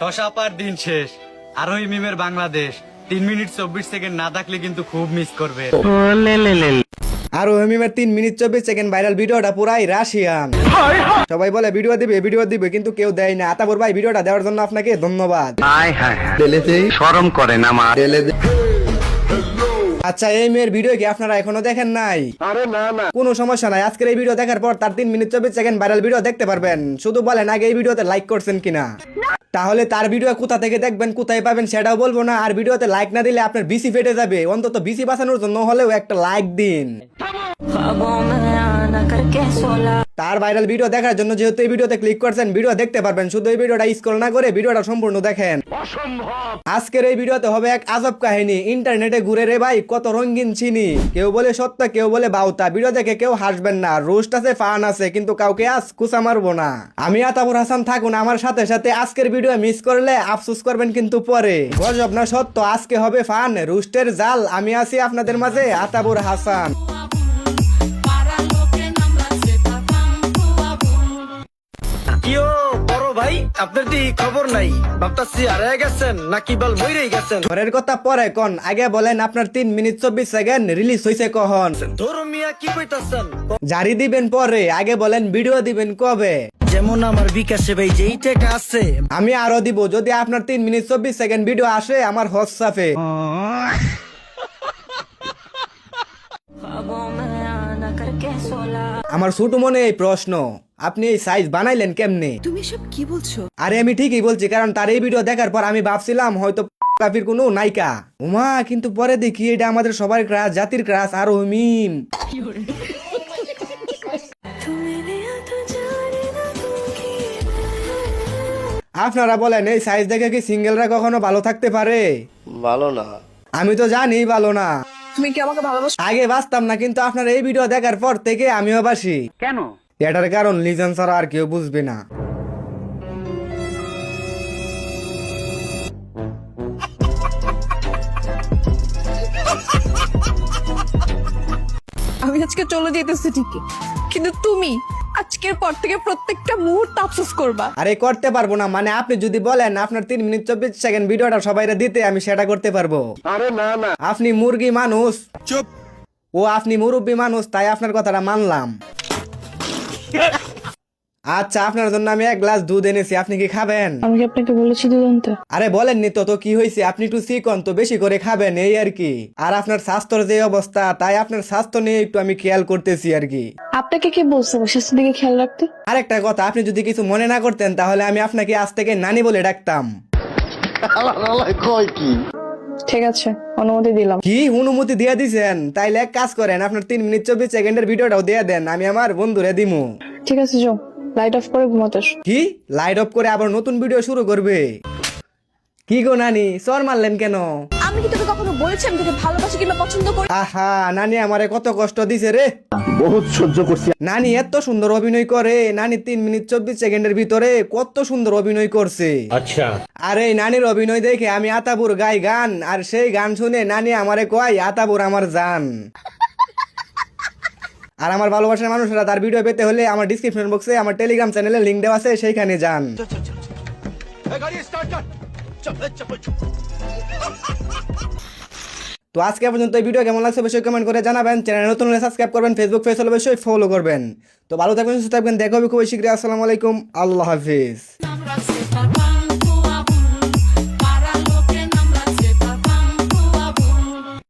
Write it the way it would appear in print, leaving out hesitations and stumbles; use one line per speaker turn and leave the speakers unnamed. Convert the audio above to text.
শশা পার দিন শেষ। আরোহী মিমের বাংলাদেশ 3 মিনিট 24 সেকেন্ড না থাকলে কিন্তু খুব মিস করবে।
আর মিমের 3 মিনিট 24 সেকেন্ড ভাইরাল ভিডিওটা পুরাই রাশিয়ান। সবাই বলে ভিডিও দিবে কিন্তু কেউ দেয় না। আতাবর ভাই ভিডিওটা দেওয়ার জন্য আপনাকে ধন্যবাদ।
শরম করে না মা।
আচ্ছা, এই মেয়ের ভিডিও কি আপনারা এখনো দেখেন নাই?
আরে না না,
কোনো সমস্যা নাই, আজকের এই ভিডিও দেখার পর তার 3 মিনিট 24 সেকেন্ড ভাইরাল ভিডিও দেখতে পারবেন। শুধু বলেন আগে এই ভিডিওতে লাইক করছেন কিনা, তাহলে তার ভিডিও কোথা থেকে দেখবেন, কোথায় পাবেন সেটাও বলবো না। আর ভিডিওতে লাইক না দিলে আপনার বিসি ফেটে যাবে। অন্তত বিসি বাঁচানোর জন্য হলেও একটা লাইক দিন। তার ভাইরাল ভিডিও দেখার জন্য যেহেতু এই ভিডিওতে ক্লিক করছেন, ভিডিও দেখতে পারবেন। শুধু এই ভিডিওটা স্ক্রল না করে ভিডিওটা সম্পূর্ণ দেখেন। আজকের এই ভিডিওতে হবে এক আজব কাহিনী। ইন্টারনেটে ঘুরে রে ভাই কত রঙিন চিনি, কেউ বলে সত্য, কেউ বলে বাউতা। ভিডিও দেখে কেউ হাসবেন না, রোস্ট আছে, ফান আছে, কিন্তু কাউকে আজ কুচা মারবো না। আমি আতাবুর হাসান, থাকুন আমার সাথে সাথে। আজকের ভিডিও মিস করলে আফসোস করবেন কিন্তু পরে। গজব না সত্য, আজকে হবে ফান, রোস্টের জাল। আমি আছি আপনাদের মাঝে, আতাবুর হাসান।
কিও বড় ভাই, আপনার কি খবর নাই? ভাবতাছি হারিয়ে গেছেন নাকি বল মইরেই গেছেন।
ঘরের কথা পরে কোন, আগে বলেন আপনার 3 মিনিট 24 সেকেন্ড রিলিজ হয়েছে কখন?
ধরো মিয়া কি কইতাছেন?
জারি দিবেন পরে, আগে বলেন ভিডিও দিবেন কবে?
যেমন আমার বিকাশে ভাই যেই টাকা আছে
আমি আরো দিব যদি আপনার 3 মিনিট 24 সেকেন্ড ভিডিও আসে আমার হোয়াটসঅ্যাপে। আমার ছোট মনে এই প্রশ্ন, আপনি এই সাইজ বানাইলেন কেমনে?
তুমি সব কি বলছো?
আরে আমি ঠিকই বলছি, কারণ তার এই ভিডিও দেখার পর আমি ভাবছিলাম হয়তো কাফির কোনো নায়িকা উমা, কিন্তু পরে দেখি এটা আমাদের সবার ক্রাশ, জাতির ক্রাশ আরোহী মিম। আপনারা বলেন এই সাইজ দেখে কি সিঙ্গেলরা কখনো ভালো থাকতে পারে?
ভালো না।
আমি তো জানি ভালো না।
তুমি কি আমাকে ভালোবাসো?
আগে বাসতাম না, কিন্তু আপনার এই ভিডিও দেখার পর থেকে আমিও বাসি।
কেন?
এটার কারণ লিজন ছাড়া আর কেউ বুঝবে না।
আমি আজকে চলে যেতেছি ঠিকই, কিন্তু তুমি আজকের পর থেকে প্রত্যেকটা মুহূর্ত আফসোস করবা।
আরে করতে পারবো না মানে, আপনি যদি বলেন আপনার 3 মিনিট 24 সেকেন্ড ভিডিওটা সবাইরে দিতে, আমি সেটা করতে পারবো।
আরে না না।
আপনি মুরগি মানুষ, চুপ। ও আপনি মুরব্বী মানুষ, তাই আপনার কথাটা মানলাম। আচ্ছা, আপনার জন্য আমি 1 গ্লাস দুধ এনেছি, আপনি কি খাবেন?
আমি কি আপনাকে বলেছি দুধ আনতে?
আরে বলেননি তো কি হয়েছে? আপনি একটু চিকন তো, বেশি করে খাবেন এই আর কি। আর আপনার স্বাস্থ্যের যে অবস্থা, তাই আপনার স্বাস্থ্য নিয়ে একটু আমি খেয়াল করতেছি আর কি।
আপনাকে কে বলছে স্বাস্থ্যের দিকে খেয়াল রাখতে?
আরেকটা কথা, আপনি যদি কিছু মনে না করতেন তাহলে আমি আপনাকে আজ থেকে নানি বলে ডাকতাম।
কয় কি?
ঠিক আছে, অনুমতি দিলাম।
কি অনুমতি দিয়ে দিছেন? তাইলে এক কাজ করেন, আপনার 3 মিনিট 24 সেকেন্ডের ভিডিওটাও দিয়ে দেন, আমি আমার বন্ধুরে দিমু।
ঠিক আছে, যাও লাইট অফ করে ঘুমাতে এসো।
কি লাইট অফ করে আবার নতুন ভিডিও শুরু করবে? কি গো নানি, সর মারলেন কেন?
আমি কি তোকে কখনো বলেছি আমি তোকে ভালোবাসি কিংবা পছন্দ করি?
আহা, নানি আমারে কত কষ্ট দিছে রে।
বহুত সহ্য করছি।
নানি এত সুন্দর অভিনয় করে, নানি 3 মিনিট 24 সেকেন্ডের ভিতরে কত সুন্দর অভিনয় করছে।
আচ্ছা।
আর এই নানির অভিনয় দেখে আমি আতাবুর গাই গান, আর সেই গান শুনে নানি আমারে কয় আতাবুর আমার জান। আর আমার ভালোবাসার মানুষরা তার ভিডিও পেতে হলে আমার ডিসক্রিপশন বক্সে আমার টেলিগ্রাম চ্যানেলে লিংক দেওয়া আছে, সেইখানে যান। তো আজকে পর্যন্ত এই ভিডিও কেমন লাগছে অবশ্যই কমেন্ট করে জানাবেন। চ্যানেল নতুন হলে সাবস্ক্রাইব করবেন, ফেসবুক পেজ হলে অবশ্যই ফলো করবেন। তো ভালো থাকবেন, সুস্থ থাকবেন, দেখা হবে খুবই শীঘ্রই। আসসালামু আলাইকুম, আল্লাহ হাফিজ।